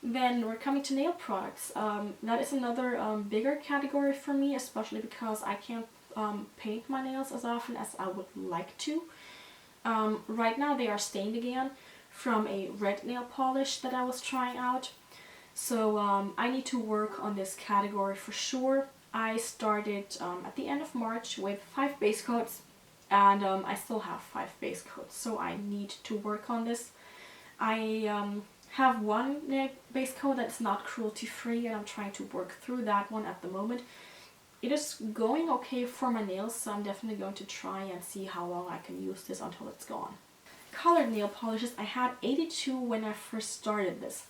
Then we're coming to nail products. That is another bigger category for me, especially because I can't paint my nails as often as I would like to. Right now they are stained again from a red nail polish that I was trying out. So I need to work on this category for sure. I started at the end of March with 5 base coats, and I still have 5 base coats, so I need to work on this. I have one base coat that's not cruelty free, and I'm trying to work through that one at the moment. It is going okay for my nails, so I'm definitely going to try and see how long I can use this until it's gone. Colored nail polishes, I had 82 when I first started this,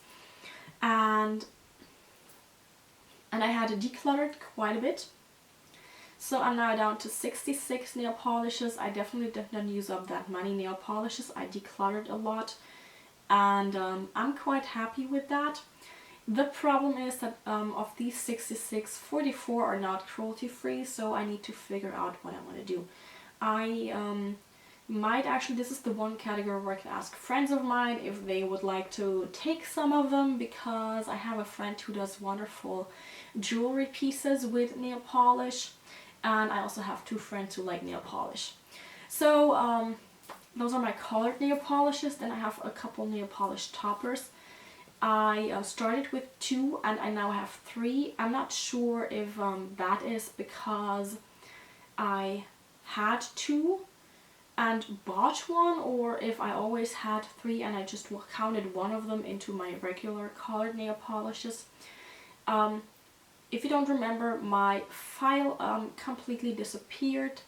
and I had decluttered quite a bit. So I'm now down to 66 nail polishes. I definitely did not use up that many nail polishes. I decluttered a lot, and I'm quite happy with that. The problem is that of these 66, 44 are not cruelty free, so I need to figure out what I want to do. I might actually, this is the one category where I can ask friends of mine if they would like to take some of them, because I have a friend who does wonderful jewelry pieces with nail polish, and I also have 2 friends who like nail polish. So those are my colored nail polishes. Then I have a couple nail polish toppers. I started with 2 and I now have 3. I'm not sure if that is because I had 2 and bought one, or if I always had 3 and I just counted one of them into my regular colored nail polishes. If you don't remember, my file completely disappeared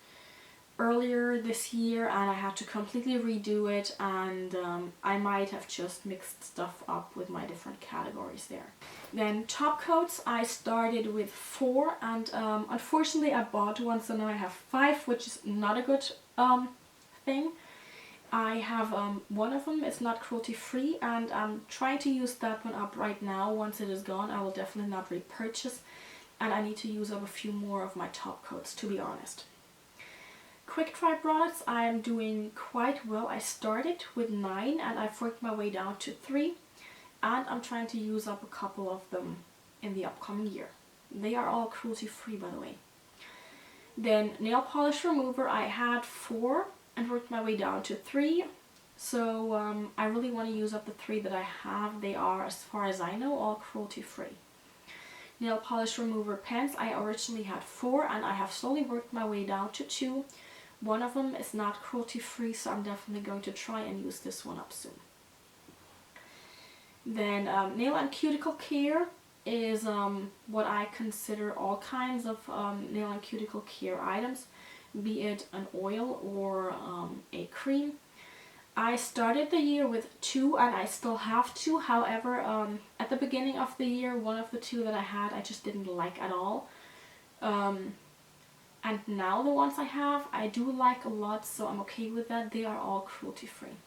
earlier this year, and I had to completely redo it, and I might have just mixed stuff up with my different categories there. Then top coats, I started with 4, and unfortunately I bought one, so now I have 5, which is not a good thing. I have one of them, it's not cruelty free, and I'm trying to use that one up right now. Once it is gone, I will definitely not repurchase, and I need to use up a few more of my top coats, to be honest. Quick dry products, I am doing quite well. I started with 9 and I've worked my way down to 3, and I'm trying to use up a couple of them in the upcoming year. They are all cruelty free, by the way. Then nail polish remover, I had 4 and worked my way down to 3. So I really want to use up the 3 that I have. They are, as far as I know, all cruelty free. Nail polish remover pens, I originally had 4 and I have slowly worked my way down to 2. One of them is not cruelty free, so I'm definitely going to try and use this one up soon. Then nail and cuticle care is what I consider all kinds of nail and cuticle care items, be it an oil or a cream. I started the year with 2 and I still have 2. However, at the beginning of the year, one of the 2 that I had I just didn't like at all. And now the ones I have, I do like a lot, so I'm okay with that. They are all cruelty free.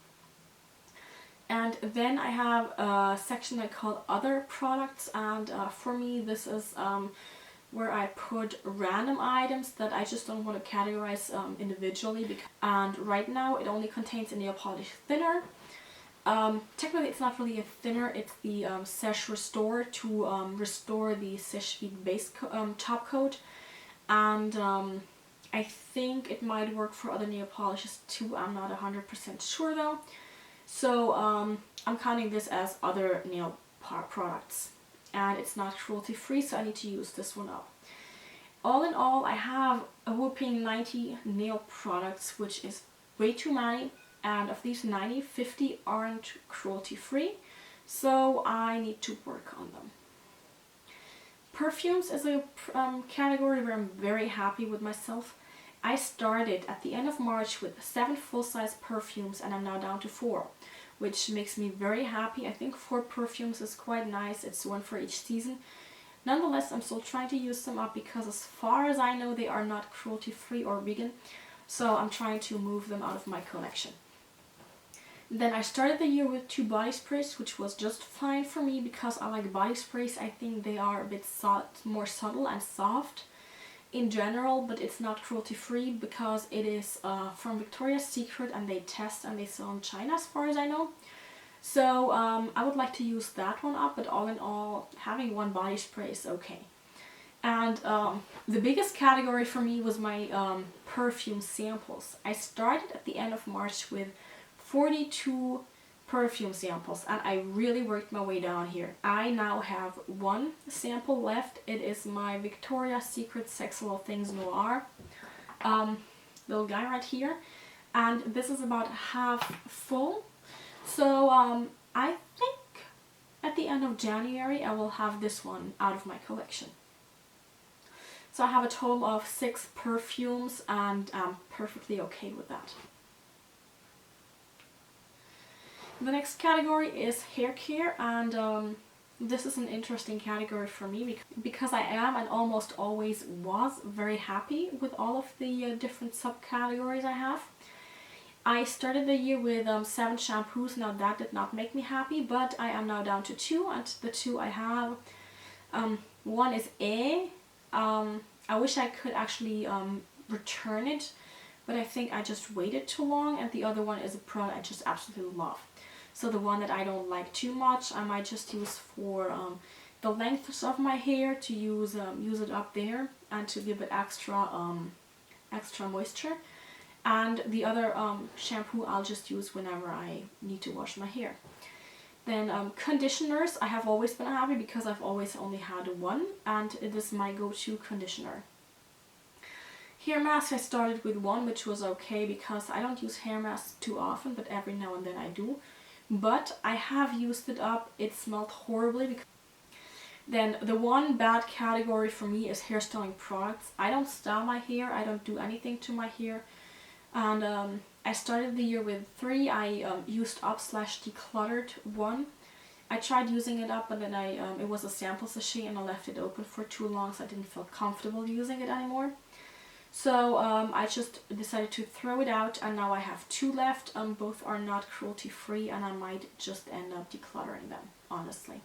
And then I have a section I call other products, and for me this is where I put random items that I just don't want to categorize individually. And right now it only contains a nail polish thinner. Technically it's not really a thinner, it's the Sesh Restore to restore the Sesh base top coat. And I think it might work for other nail polishes too. I'm not 100% sure though. So I'm counting this as other nail products. And it's not cruelty free, so I need to use this one up. All in all, I have a whopping 90 nail products, which is way too many. And of these 90, 50 aren't cruelty free. So I need to work on them. Perfumes is a category where I'm very happy with myself. I started at the end of March with 7 full-size perfumes and I'm now down to 4, which makes me very happy. I think 4 perfumes is quite nice. It's one for each season. Nonetheless, I'm still trying to use them up because as far as I know they are not cruelty-free or vegan, so I'm trying to move them out of my collection. Then I started the year with 2 body sprays, which was just fine for me because I like body sprays. I think they are a bit more subtle and soft in general, but it's not cruelty free because it is from Victoria's Secret and they test and they sell in China as far as I know. So I would like to use that one up, but all in all, having one body spray is okay. And the biggest category for me was my perfume samples. I started at the end of March with 42 perfume samples, and I really worked my way down here. I now have one sample left. It is my Victoria's Secret Sex Little Things Noir little guy right here, and this is about half full. So I think at the end of January I will have this one out of my collection. So I have a total of 6 perfumes, and I'm perfectly okay with that. The next category is hair care, and this is an interesting category for me because I am and almost always was very happy with all of the different subcategories I have. I started the year with 7 shampoos. Now that did not make me happy, but I am now down to 2, and the 2 I have, one is I wish I could actually return it, but I think I just waited too long, and the other one is a product I just absolutely love. So the one that I don't like too much, I might just use for the lengths of my hair, to use it up there and to give it extra moisture. And the other shampoo I'll just use whenever I need to wash my hair. Then conditioners, I have always been happy because I've always only had one, and it is my go-to conditioner. Hair mask, I started with one, which was okay because I don't use hair masks too often, but every now and then I do. But I have used it up. It smelled horribly. Then the one bad category for me is hairstyling products. I don't style my hair. I don't do anything to my hair. And I started the year with 3. I used up / decluttered 1. I tried using it up, but then it was a sample sachet and I left it open for too long, so I didn't feel comfortable using it anymore. So I just decided to throw it out, and now I have 2 left. Both are not cruelty free, and I might just end up decluttering them, honestly.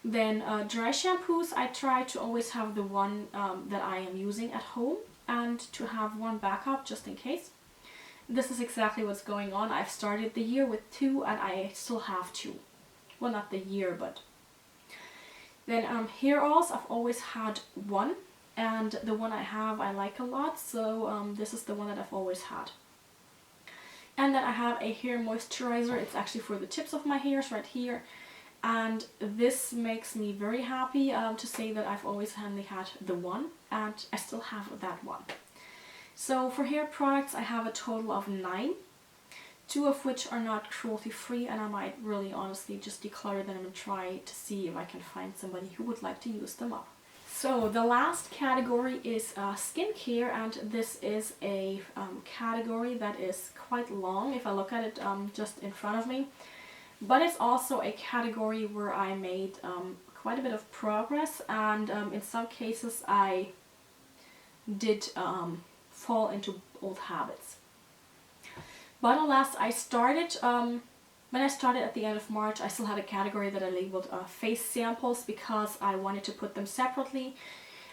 Then dry shampoos, I try to always have the one that I am using at home, and to have one backup just in case. This is exactly what's going on. I've started the year with 2, and I still have 2. Well, not the year, but... Then hair oils, I've always had 1. And the one I have I like a lot, so this is the one that I've always had. And then I have a hair moisturizer. It's actually for the tips of my hairs right here. And this makes me very happy to say that I've always only had the one, and I still have that one. So for hair products I have a total of 9. 2 of which are not cruelty free, and I might really honestly just declutter them and try to see if I can find somebody who would like to use them up. So the last category is skincare, and this is a category that is quite long if I look at it just in front of me. But it's also a category where I made quite a bit of progress, and in some cases I did fall into old habits. But alas, I started... When I started at the end of March, I still had a category that I labeled face samples because I wanted to put them separately.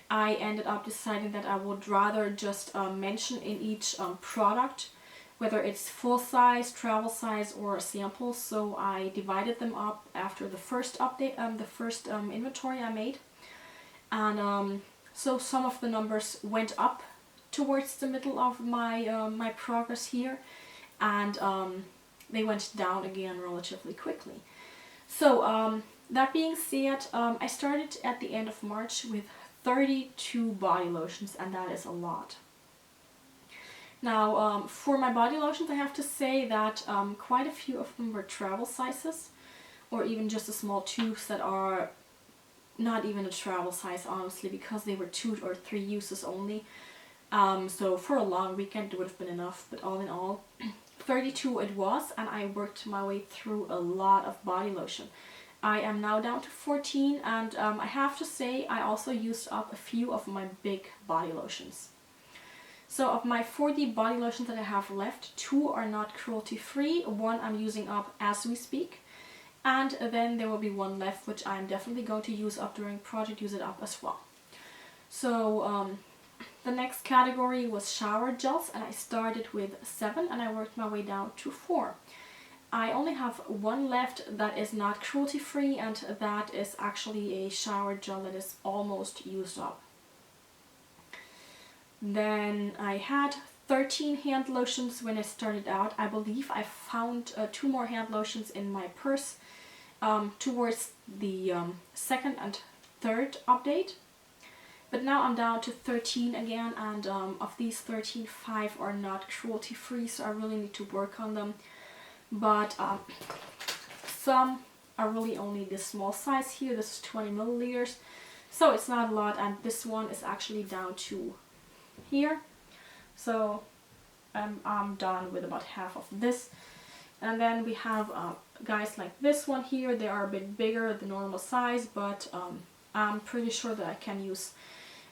I ended up deciding that I would rather just mention in each product whether it's full size, travel size, or a sample. So I divided them up after the first update, the first inventory I made. And so some of the numbers went up towards the middle of my my progress here, and they went down again relatively quickly. So that being said, I started at the end of March with 32 body lotions, and that is a lot. Now for my body lotions, I have to say that quite a few of them were travel sizes, or even just the small tubes that are not even a travel size, honestly, because they were 2 or 3 uses only. So for a long weekend it would have been enough, but all in all 32 it was, and I worked my way through a lot of body lotion. I am now down to 14, and I have to say I also used up a few of my big body lotions. So of my 40 body lotions that I have left, 2 are not cruelty free, 1 I'm using up as we speak, and then there will be 1 left which I'm definitely going to use up during project Use It Up as well. So the next category was shower gels, and I started with 7 and I worked my way down to 4. I only have one left that is not cruelty free, and that is actually a shower gel that is almost used up. Then I had 13 hand lotions when I started out. I believe I found 2 more hand lotions in my purse towards the second and third update. But now I'm down to 13 again, and of these 13, 5 are not cruelty free, so I really need to work on them. But some are really only this small size here. This is 20 milliliters, so it's not a lot, and this one is actually down to here. So I'm done with about half of this. And then we have guys like this one here. They are a bit bigger, the normal size, but I'm pretty sure that I can use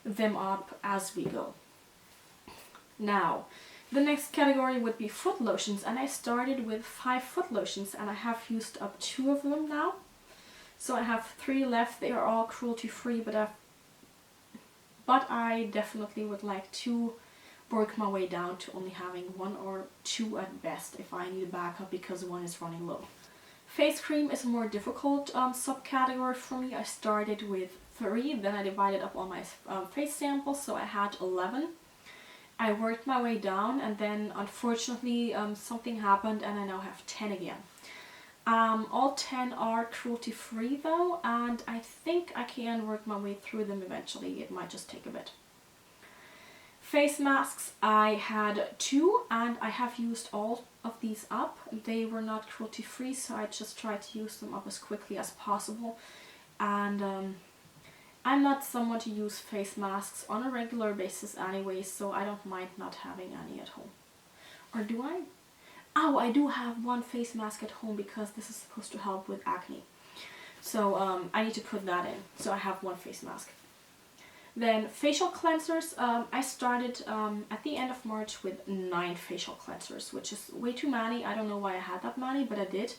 them up as we go. Now, the next category would be foot lotions, and I started with 5 foot lotions, and I have used up 2 of them now. So I have 3 left. They are all cruelty free, but I definitely would like to work my way down to only having 1 or 2 at best if I need a backup because one is running low. Face cream is a more difficult subcategory for me. I started with 3, then I divided up all my face samples, so I had 11. I worked my way down, and then unfortunately something happened and I now have 10 again. All 10 are cruelty free though, and I think I can work my way through them eventually. It might just take a bit. Face masks, I had 2, and I have used all of these up. They were not cruelty free, so I just tried to use them up as quickly as possible. And I'm not someone to use face masks on a regular basis anyway, so I don't mind not having any at home. Or do I? Oh, I do have 1 face mask at home because this is supposed to help with acne. So I need to put that in. So I have 1 face mask. Then facial cleansers, I started at the end of March with 9 facial cleansers, which is way too many. I don't know why I had that many, but I did.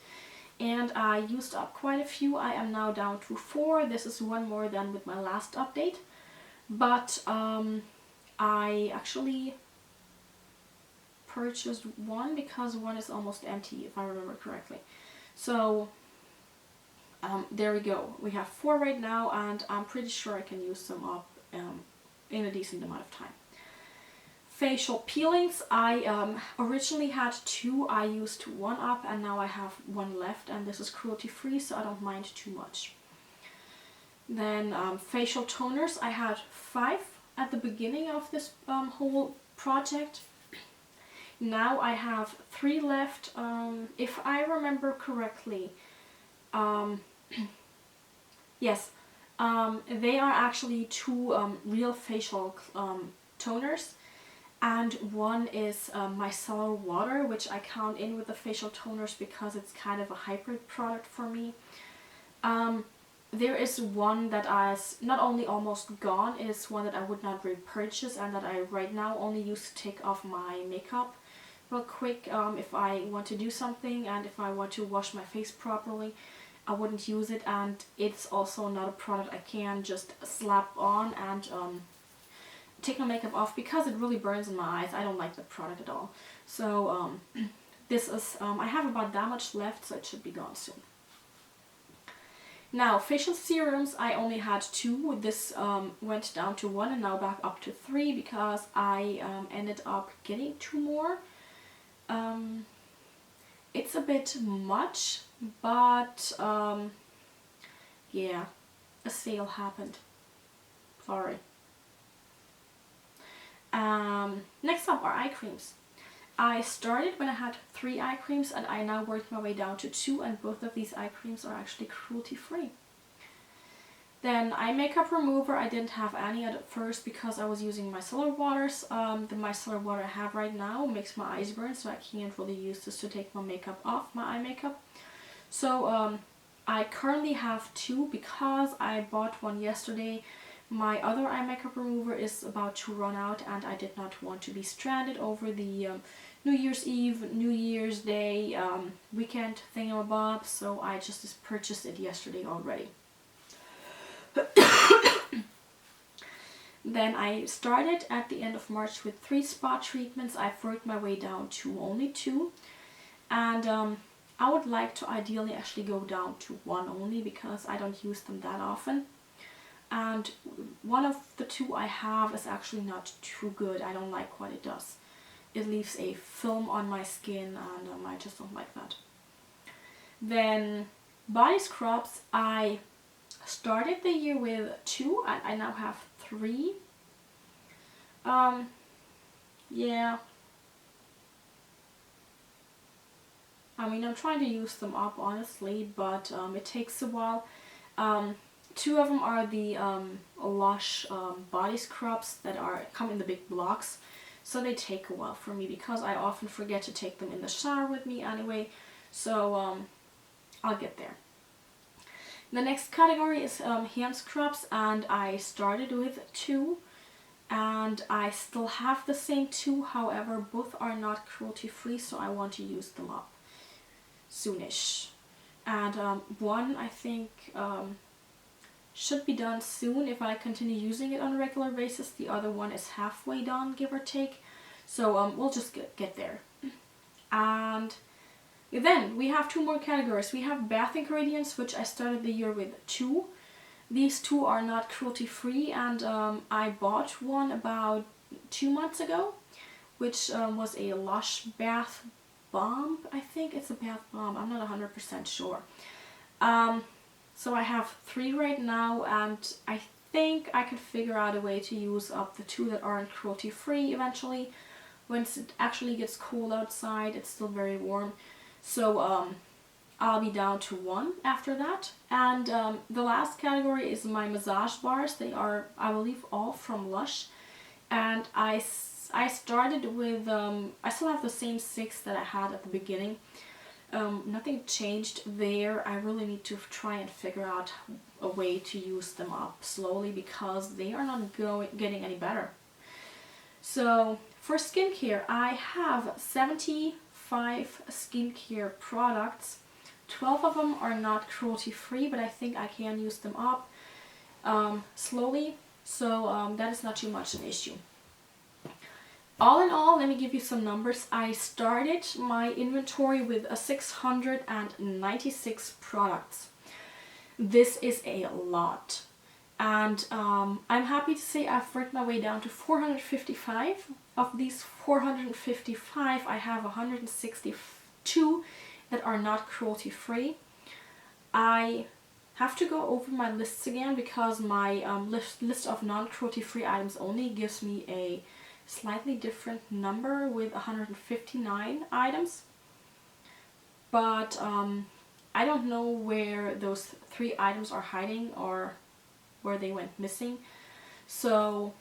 And I used up quite a few. I am now down to 4. This is 1 more than with my last update. But I actually purchased 1 because 1 is almost empty, if I remember correctly. So there we go. We have 4 right now, and I'm pretty sure I can use them up in a decent amount of time. Facial peelings, I originally had 2. I used 1 up, and now I have 1 left, and this is cruelty free, so I don't mind too much. Then facial toners, I had 5 at the beginning of this whole project. Now I have 3 left. If I remember correctly, yes, they are actually 2 real facial toners, and 1 is micellar water, which I count in with the facial toners because it's kind of a hybrid product for me. There is 1 that is not only almost gone, it's 1 that I would not repurchase and that I right now only use to take off my makeup real quick if I want to do something, and if I want to wash my face properly. I wouldn't use it, and it's also not a product I can just slap on and take my makeup off because it really burns in my eyes. I don't like the product at all. So this is, I have about that much left, so it should be gone soon. Now, facial serums, I only had 2. This went down to 1 and now back up to 3 because I ended up getting 2 more. It's a bit much, but yeah, a sale happened. Sorry. Next up are eye creams. I started when I had 3 eye creams, and I now worked my way down to 2, and both of these eye creams are actually cruelty free. Then eye makeup remover, I didn't have any at first because I was using micellar waters. The micellar water I have right now makes my eyes burn, so I can't really use this to take my makeup off, my eye makeup. So I currently have 2 because I bought 1 yesterday. My other eye makeup remover is about to run out, and I did not want to be stranded over the New Year's Eve, New Year's Day weekend thingamabob, so I just purchased it yesterday already. Then I started at the end of March with 3 spot treatments. I've worked my way down to only 2, and I would like to ideally actually go down to one only because I don't use them that often. And one of the two I have is actually not too good. I don't like what it does. It leaves a film on my skin and I just don't like that. Then body scrubs, I started the year with 2 and I now have 3. Yeah. I mean, I'm trying to use them up honestly, but it takes a while. 2 of them are the Lush body scrubs that come in the big blocks. So they take a while for me because I often forget to take them in the shower with me anyway. So I'll get there. The next category is hand scrubs, and I started with 2. And I still have the same 2, however both are not cruelty free, so I want to use them up soonish. And one I think should be done soon if I continue using it on a regular basis. The other one is halfway done, give or take. So we'll just get there. And then we have 2 more categories. We have bath ingredients, which I started the year with 2. These 2 are not cruelty free, and I bought one about 2 months ago, which was a Lush bath bomb. I think it's a bath bomb. I'm not 100% sure. So I have 3 right now, and I think I can figure out a way to use up the 2 that aren't cruelty free eventually. Once it actually gets cold outside, it's still very warm. So I'll be down to 1 after that. And the last category is my massage bars. They are, I believe, all from Lush. And I started with, I still have the same 6 that I had at the beginning. Nothing changed there. I really need to try and figure out a way to use them up slowly because they are not getting any better. So for skincare, I have 75 skincare products. 12 of them are not cruelty free, but I think I can use them up slowly, so that is not too much an issue. All in all, let me give you some numbers. I started my inventory with 696 products. This is a lot. And I'm happy to say I've worked my way down to 455. Of these 455, I have 162 that are not cruelty free. I have to go over my lists again because my list of non-cruelty free items only gives me a slightly different number with 159 items. But I don't know where those 3 items are hiding or where they went missing. So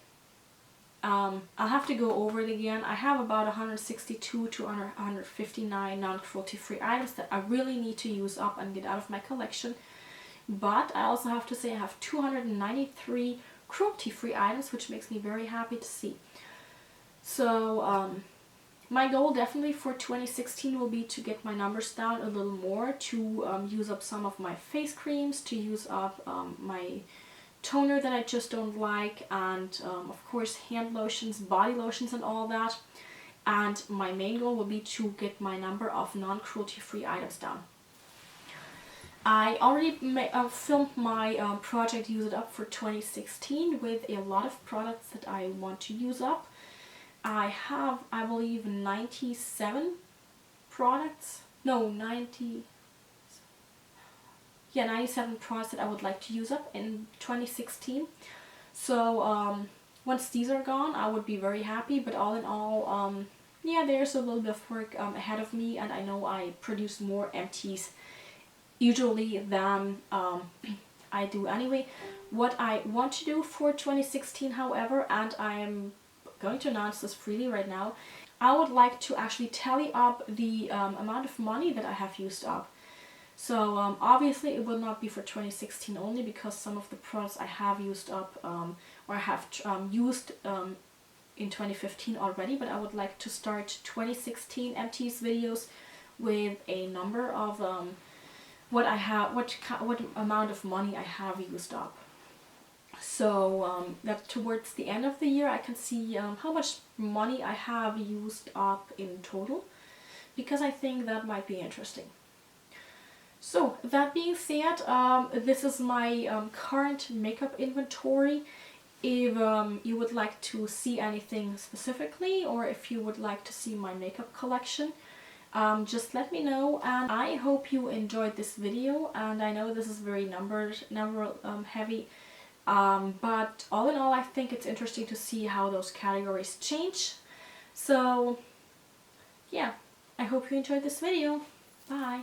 I'll have to go over it again. I have about 162 to 159 non-cruelty free items that I really need to use up and get out of my collection. But I also have to say I have 293 cruelty free items, which makes me very happy to see. So my goal definitely for 2016 will be to get my numbers down a little more, to use up some of my face creams, to use up my toner that I just don't like, and of course hand lotions, body lotions and all that. And my main goal will be to get my number of non-cruelty free items down. I already filmed my project Use It Up for 2016 with a lot of products that I want to use up. I have, I believe, 97 products. No, 97 products that I would like to use up in 2016. So once these are gone, I would be very happy. But all in all, yeah, there's a little bit of work ahead of me, and I know I produce more empties usually than I do anyway. What I want to do for 2016, however, and I'm going to announce this freely right now, I would like to actually tally up the amount of money that I have used up. So obviously it will not be for 2016 only, because some of the products I have used up or I have used in 2015 already, but I would like to start 2016 empties videos with a number of what amount of money I have used up. So that towards the end of the year I can see how much money I have used up in total, because I think that might be interesting. So that being said, this is my current makeup inventory. If you would like to see anything specifically, or if you would like to see my makeup collection, just let me know. And I hope you enjoyed this video, and I know this is very number heavy, but all in all I think it's interesting to see how those categories change. So yeah, I hope you enjoyed this video. Bye!